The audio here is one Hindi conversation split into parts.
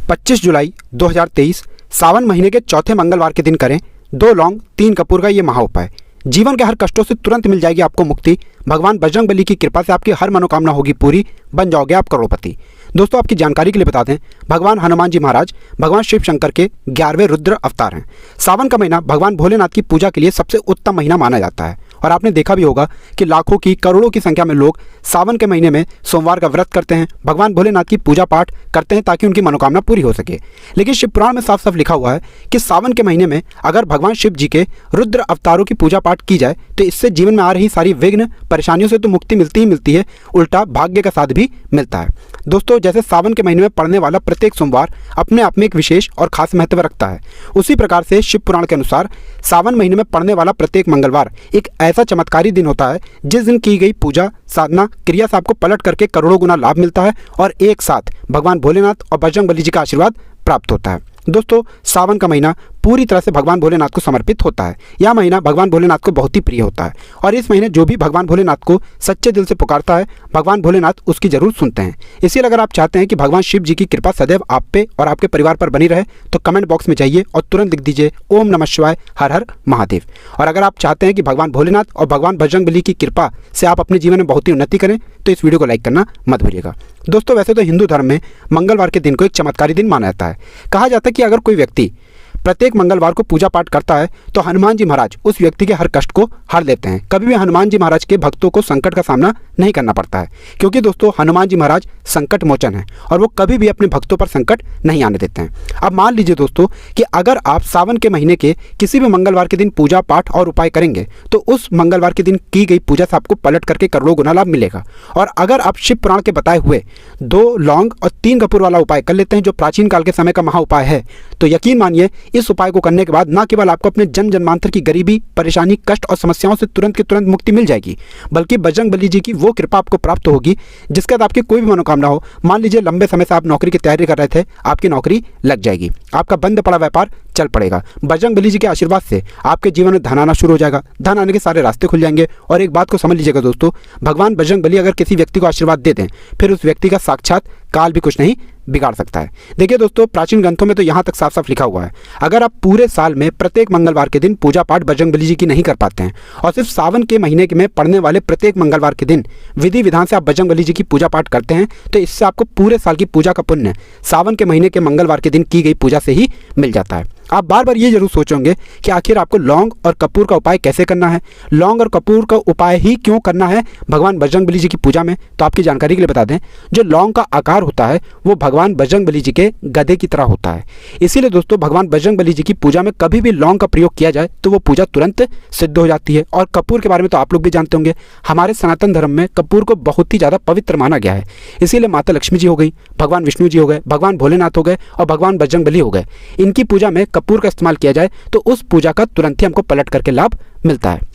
25 जुलाई 2023 सावन महीने के चौथे मंगलवार के दिन करें 2 लौंग 3 कपूर का ये महाउपाय। जीवन के हर कष्टों से तुरंत मिल जाएगी आपको मुक्ति। भगवान बजरंगबली की कृपा से आपकी हर मनोकामना होगी पूरी, बन जाओगे आप करोड़पति। दोस्तों, आपकी जानकारी के लिए बता दें, भगवान हनुमान जी महाराज भगवान शिव शंकर के 11वें रुद्र अवतार हैं। सावन का महीना भगवान भोलेनाथ की पूजा के लिए सबसे उत्तम महीना माना जाता है और आपने देखा भी होगा कि लाखों की करोड़ों की संख्या में लोग सावन के महीने में सोमवार का व्रत करते हैं, भगवान भोलेनाथ की पूजा पाठ करते हैं ताकि उनकी मनोकामना पूरी हो सके। लेकिन शिव पुराण में साफ साफ लिखा हुआ है कि सावन के महीने में अगर भगवान शिव जी के रुद्र अवतारों की पूजा पाठ की जाए तो इससे जीवन में आ रही सारी विघ्न परेशानियों से तो मुक्ति मिलती ही मिलती है, उल्टा भाग्य का साथ भी मिलता है। दोस्तों, जैसे सावन के महीने में पड़ने वाला प्रत्येक सोमवार अपने आप में एक विशेष और खास महत्व रखता है, उसी प्रकार से शिव पुराण के अनुसार सावन महीने में पड़ने वाला प्रत्येक मंगलवार एक ऐसा चमत्कारी दिन होता है जिस दिन की गई पूजा साधना क्रिया से आपको पलट करके करोड़ों गुना लाभ मिलता है और एक साथ भगवान भोलेनाथ और बजरंगबली जी का आशीर्वाद प्राप्त होता है। दोस्तों, सावन का महीना पूरी तरह से भगवान भोलेनाथ को समर्पित होता है। यह महीना भगवान भोलेनाथ को बहुत ही प्रिय होता है और इस महीने जो भी भगवान भोलेनाथ को सच्चे दिल से पुकारता है, भगवान भोलेनाथ उसकी जरूर सुनते हैं। इसलिए अगर आप चाहते हैं कि भगवान शिव जी की कृपा सदैव आप पे और आपके परिवार पर बनी रहे तो कमेंट बॉक्स में जाइए और तुरंत लिख दीजिए ओम नमः शिवाय, हर हर महादेव। और अगर आप चाहते हैं कि भगवान भोलेनाथ और भगवान बजरंगबली की कृपा से आप अपने जीवन में बहुत ही उन्नति करें तो इस वीडियो को लाइक करना मत भूलिएगा। दोस्तों, वैसे तो हिंदू धर्म में मंगलवार के दिन को एक चमत्कारी दिन माना जाता है। कहा जाता है कि अगर कोई व्यक्ति प्रत्येक मंगलवार को पूजा पाठ करता है तो हनुमान जी महाराज उस व्यक्ति के हर कष्ट को हर लेते हैं। कभी भी हनुमान जी महाराज के भक्तों को संकट का सामना नहीं करना पड़ता है, क्योंकि दोस्तों हनुमान जी महाराज संकट मोचन है और वो कभी भी अपने भक्तों पर संकट नहीं आने देते हैं। अब मान लीजिए दोस्तों कि अगर आप सावन के महीने के किसी भी मंगलवार के दिन पूजा पाठ और उपाय करेंगे तो उस मंगलवार के दिन की गई पूजा से आपको पलट करके करोड़ों गुना लाभ मिलेगा। और अगर आप शिव पुराण के बताए हुए 2 लौंग और 3 कपूर वाला उपाय कर लेते हैं जो प्राचीन काल के समय का महा उपाय है, तो यकीन मानिए इस उपाय को करने के बाद न केवल आपको अपने जन्म जन्मांतर की गरीबी, परेशानी, कष्ट और समस्याओं से तुरंत की तुरंत मुक्ति मिल जाएगी, बल्कि बजरंगबली जी की वो कृपा आपको प्राप्त होगी जिसके बाद आपकी कोई भी मनोकामना हो। मान लीजिए लंबे समय से आप नौकरी की तैयारी कर रहे थे, आपकी नौकरी लग जाएगी, आपका बंद पड़ा व्यापार चल पड़ेगा। बजरंगबली जी के आशीर्वाद से आपके जीवन में धन आना शुरू हो जाएगा, धन आने के सारे रास्ते खुल जाएंगे। और एक बात को समझ लीजिएगा दोस्तों, भगवान बजरंगबली अगर किसी व्यक्ति को आशीर्वाद दे दें फिर उस व्यक्ति का साक्षात काल भी कुछ नहीं बिगाड़ सकता है। देखिए दोस्तों, प्राचीन ग्रंथों में तो यहाँ तक साफ साफ लिखा हुआ है, अगर आप पूरे साल में प्रत्येक मंगलवार के दिन पूजा पाठ बजरंगबली जी की नहीं कर पाते हैं और सिर्फ सावन के महीने में पड़ने वाले प्रत्येक मंगलवार के दिन विधि विधान से आप बजरंगबली जी की पूजा पाठ करते हैं तो इससे आपको पूरे साल की पूजा का पुण्य सावन के महीने के मंगलवार के दिन की गई पूजा से ही मिल जाता है। आप बार बार ये जरूर सोचेंगे कि आखिर आपको लौंग और कपूर का उपाय कैसे करना है, लौंग और कपूर का उपाय ही क्यों करना है भगवान बजरंगबली जी की पूजा में। तो आपकी जानकारी के लिए बता दें, जो लौंग का आकार होता है वो भगवान बजरंगबली जी के गधे की तरह होता है। इसीलिए दोस्तों भगवान बजरंगबली जी की पूजा में कभी भी लौंग का प्रयोग किया जाए तो वो पूजा तुरंत सिद्ध हो जाती है। और कपूर के बारे में तो आप लोग भी जानते होंगे, हमारे सनातन धर्म में कपूर को बहुत ही ज़्यादा पवित्र माना गया है। इसीलिए माता लक्ष्मी जी हो गई, भगवान विष्णु जी हो गए, भगवान भोलेनाथ हो गए और भगवान बजरंगबली हो गए, इनकी पूजा में कपूर का इस्तेमाल किया जाए तो उस पूजा का तुरंत ही हमको पलट करके लाभ मिलता है।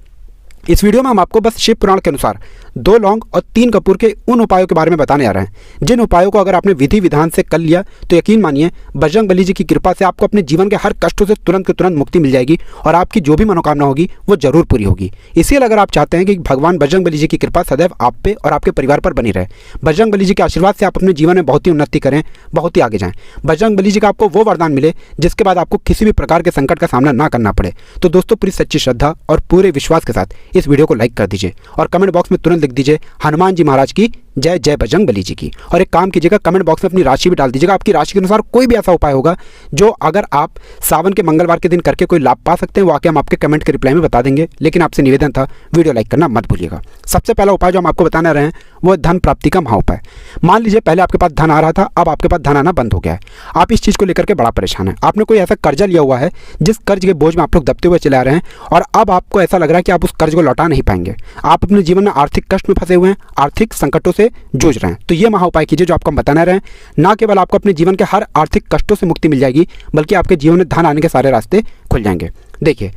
इस वीडियो में हम आपको बस शिव पुराण के अनुसार 2 लौंग और 3 कपूर के उन उपायों के बारे में बताने आ रहे हैं जिन उपायों को अगर आपने विधि विधान से कर लिया तो यकीन मानिए बजरंगबली जी की कृपा से आपको अपने जीवन के हर कष्टों से तुरंत के तुरंत मुक्ति मिल जाएगी और आपकी जो भी मनोकामना होगी वो जरूर पूरी होगी। इसीलिए अगर आप चाहते हैं कि भगवान बजरंगबली जी की कृपा सदैव आप पे और आपके परिवार पर बनी रहे, बजरंगबली जी के आशीर्वाद से आप अपने जीवन में बहुत ही उन्नति करें, बहुत ही आगे जाएं, बजरंगबली जी का आपको वो वरदान मिले जिसके बाद आपको किसी भी प्रकार के संकट का सामना ना करना पड़े, तो दोस्तों पूरी सच्ची श्रद्धा और पूरे विश्वास के साथ इस वीडियो को लाइक कर दीजिए और कमेंट बॉक्स में तुरंत लिख दीजिए हनुमान जी महाराज की जय, जय बजरंगबली जी की। और एक काम कीजिएगा, कमेंट बॉक्स में अपनी राशि भी डाल दीजिएगा। आपकी राशि के अनुसार कोई भी ऐसा उपाय होगा जो अगर आप सावन के मंगलवार के दिन करके कोई लाभ पा सकते हैं, वो आके हम आपके कमेंट के रिप्लाई में बता देंगे। लेकिन आपसे निवेदन था, वीडियो लाइक करना मत भूलिएगा। सबसे पहला उपाय जो हम आपको बताने रहे हैं वो धन प्राप्ति का महाउपाय। मान लीजिए पहले आपके पास धन आ रहा था, अब आपके पास धन आना बंद हो गया है, आप इस चीज़ को लेकर के बड़ा परेशान है, आपने कोई ऐसा कर्जा लिया हुआ है जिस कर्ज के बोझ में आप लोग दबते हुए चले आ रहे हैं और अब आपको ऐसा लग रहा है कि आप उस कर्ज को लौटा नहीं पाएंगे, आप अपने जीवन में आर्थिक कष्ट में फंसे हुए हैं, आर्थिक संकटों से जूझ रहे हैं, तो ये महा उपाय कीजिए जो आपको हम बताने रहे हैं। ना केवल आपको अपने जीवन के हर आर्थिक कष्टों से मुक्ति मिल जाएगी बल्कि आपके जीवन में धन आने के सारे रास्ते खुल जाएंगे। देखिए,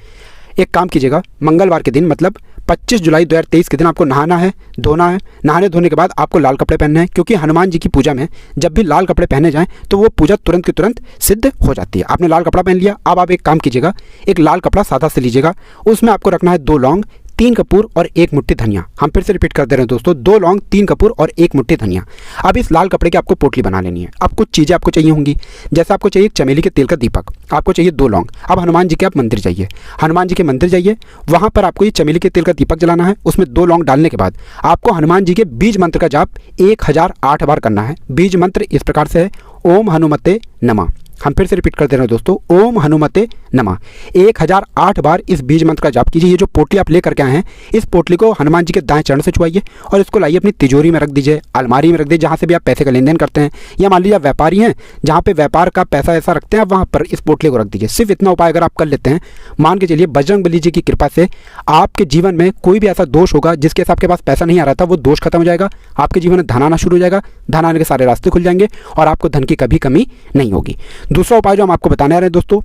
एक काम कीजिएगा, मंगलवार के दिन मतलब 25 जुलाई 2023 के दिन आपको नहाना है, धोना है। नहाने धोने के बाद आपको लाल कपड़े पहनने हैं, क्योंकि हनुमान जी की पूजा में जब भी लाल कपड़े पहने जाएं तो वो पूजा तुरंत की तुरंत सिद्ध हो जाती है। आपने लाल कपड़ा पहन लिया, अब आप एक काम कीजिएगा, एक लाल कपड़ा सादा से लीजिएगा, उसमें आपको रखना है 2 लौंग, 3 कपूर और 1 मुट्ठी धनिया। हम फिर से रिपीट कर दे रहे हैं दोस्तों, 2 लौंग, 3 कपूर और 1 मुट्ठी धनिया। अब इस लाल कपड़े की आपको पोटली बना लेनी है। अब कुछ चीज़ें आपको चाहिए होंगी, जैसे आपको चाहिए चमेली के तेल का दीपक, आपको चाहिए 2 लौंग। अब हनुमान जी के आप मंदिर जाइए, हनुमान जी के मंदिर जाइए, वहाँ पर आपको ये चमेली के तेल का दीपक जलाना है। उसमें 2 लौंग डालने के बाद आपको हनुमान जी के बीज मंत्र का जाप 1008 बार करना है। बीज मंत्र इस प्रकार से है, ओम हनुमते नमः। हम फिर से रिपीट कर दे रहे हैं दोस्तों, ओम हनुमते नमः। 1008 बार इस बीज मंत्र का जाप कीजिए। ये जो पोटली आप लेकर के आए हैं, इस पोटली को हनुमान जी के दाएं चरण से छुआइए और इसको लाइए अपनी तिजोरी में रख दीजिए, अलमारी में रख दीजिए, जहाँ से भी आप पैसे का लेन देन करते हैं। या मान लीजिए आप व्यापारी हैं, जहाँ पे व्यापार का पैसा ऐसा रखते हैं, आप वहाँ पर इस पोटली को रख दीजिए। सिर्फ इतना उपाय अगर आप कर लेते हैं, मान के चलिए बजरंगबली जी की कृपा से आपके जीवन में कोई भी ऐसा दोष होगा जिसके से आपके पास पैसा नहीं आ रहा था, वो दोष खत्म हो जाएगा। आपके जीवन में धन आना शुरू हो जाएगा, धन आने के सारे रास्ते खुल जाएंगे और आपको धन की कभी कमी नहीं होगी। दूसरा उपाय जो हम आपको बताने आ रहे हैं दोस्तों,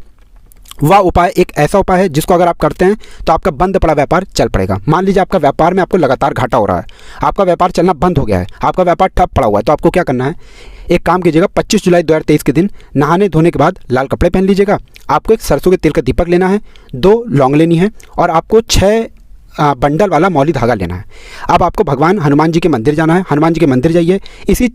वह उपाय एक ऐसा उपाय है जिसको अगर आप करते हैं तो आपका बंद पड़ा व्यापार चल पड़ेगा। मान लीजिए आपका व्यापार में आपको लगातार घाटा हो रहा है, आपका व्यापार चलना बंद हो गया है, आपका व्यापार ठप पड़ा हुआ है, तो आपको क्या करना है, एक काम कीजिएगा, 25 जुलाई 2023 के दिन नहाने धोने के बाद लाल कपड़े पहन लीजिएगा। आपको एक सरसों के तेल का दीपक लेना है, 2 लौंग लेनी है और आपको 6 बंडल वाला मौली धागा लेना है। अब आपको भगवान हनुमान जी के मंदिर जाना है। हनुमान जी के मंदिर जाइए, इसी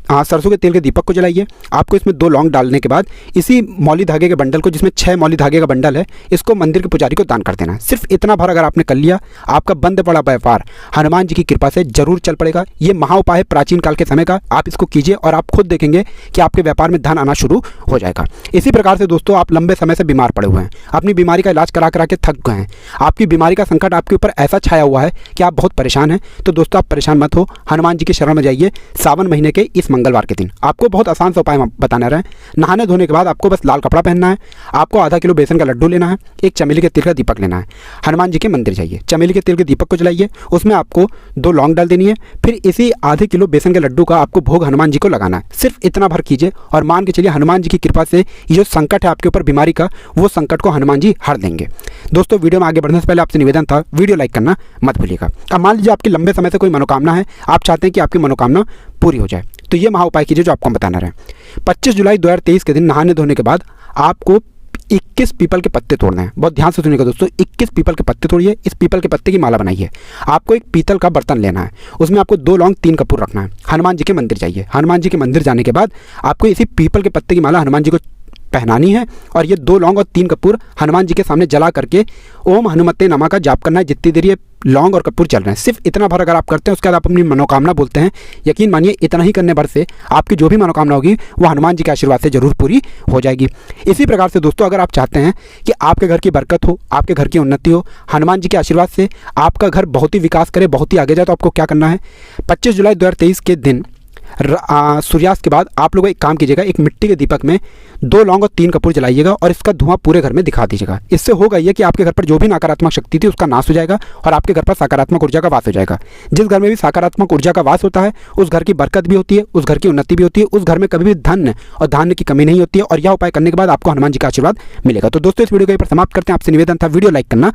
सरसों के तेल के दीपक को जलाइए। आपको इसमें 2 लौंग डालने के बाद इसी मौली धागे के बंडल को, जिसमें 6 मौली धागे का बंडल है, इसको मंदिर के पुजारी को दान कर देना है। सिर्फ इतना भर अगर आपने कर लिया, आपका बंद पड़ा व्यापार हनुमान जी की कृपा से जरूर चल पड़ेगा। ये महा उपाय है प्राचीन काल के समय का, आप इसको कीजिए और आप खुद देखेंगे कि आपके व्यापार में धन आना शुरू हो जाएगा। इसी प्रकार से दोस्तों, आप लंबे समय से बीमार पड़े हुए हैं, अपनी बीमारी का इलाज करा करा के थक गए हैं, आपकी बीमारी का संकट आपके ऊपर ऐसा छाया हुआ है कि आप बहुत परेशान हैं, तो दोस्तों आप परेशान मत हो, हनुमान जी की शरण में जाइए। सावन महीने के इस मंगलवार के दिन आपको बहुत आसान सा उपाय बताने रहे हैं। नहाने धोने के बाद आपको बस लाल कपड़ा पहनना है, आपको आधा किलो बेसन का लड्डू लेना है, एक चमेली के तेल का दीपक लेना है। हनुमान जी के मंदिर जाइए, चमेली के तेल के दीपक को जलाइए, उसमें आपको 2 लौंग डाल देनी है, फिर इसी आधे किलो बेसन के लड्डू का आपको भोग हनुमान जी को लगाना है। सिर्फ इतना भर कीजिए और मान के चलिए हनुमान जी की कृपा से ये जो संकट है आपके ऊपर बीमारी का, वो संकट को हनुमान जी हर देंगे। दोस्तों वीडियो में आगे बढ़ने से पहले आपसे निवेदन था, वीडियो लाइक करना मत भूलिएगा। अब मान लीजिए आपकी लंबे समय से कोई मनोकामना है, आप चाहते हैं कि आपकी मनोकामना पूरी हो जाए, तो ये महा उपाय कीजिए जो आपको हम बताना रहे हैं। 25 जुलाई 2023 के दिन नहाने धोने के बाद आपको 21 पीपल के पत्ते तोड़ने हैं। बहुत ध्यान से सुनिएगा दोस्तों, 21 पीपल के पत्ते तोड़िए, इस पीपल के पत्ते की माला बनाइए। आपको एक पीतल का बर्तन लेना है, उसमें आपको 2 लौंग 3 कपूर रखना है। हनुमान जी के मंदिर जाइए, हनुमान जी के मंदिर जाने के बाद आपको इसी पीपल के पत्ते की माला हनुमान जी को पहनानी है और ये 2 लौंग और 3 कपूर हनुमान जी के सामने जला करके ओम हनुमते नमः का जाप करना है जितनी देर ये लौंग और कपूर चल रहे हैं। सिर्फ इतना भर अगर आप करते हैं, उसके बाद आप अपनी मनोकामना बोलते हैं, यकीन मानिए इतना ही करने भर से आपकी जो भी मनोकामना होगी वो हनुमान जी के आशीर्वाद से जरूर पूरी हो जाएगी। इसी प्रकार से दोस्तों, अगर आप चाहते हैं कि आपके घर की बरकत हो, आपके घर की उन्नति हो, हनुमान जी के आशीर्वाद से आपका घर बहुत ही विकास करे, बहुत ही आगे जाए, तो आपको क्या करना है, 25 जुलाई 2023 के दिन सूर्यास्त के बाद आप लोग एक काम कीजिएगा, एक मिट्टी के दीपक में 2 लौंग और 3 कपूर जलाइएगा और इसका धुआं पूरे घर में दिखा दीजिएगा। इससे होगा ये कि आपके घर पर जो भी नकारात्मक शक्ति थी उसका नाश हो जाएगा और आपके घर पर सकारात्मक ऊर्जा का वास हो जाएगा। जिस घर में भी सकारात्मक ऊर्जा का वास होता है, उस घर की बरकत भी होती है, उस घर की उन्नति भी होती है, उस घर में कभी भी धन और धान्य की कमी नहीं होती है और यह उपाय करने के बाद आपको हनुमान जी का आशीर्वाद मिलेगा। तो दोस्तों इस वीडियो को यहीं पर समाप्त करते हैं। आपसे निवेदन था, वीडियो लाइक करना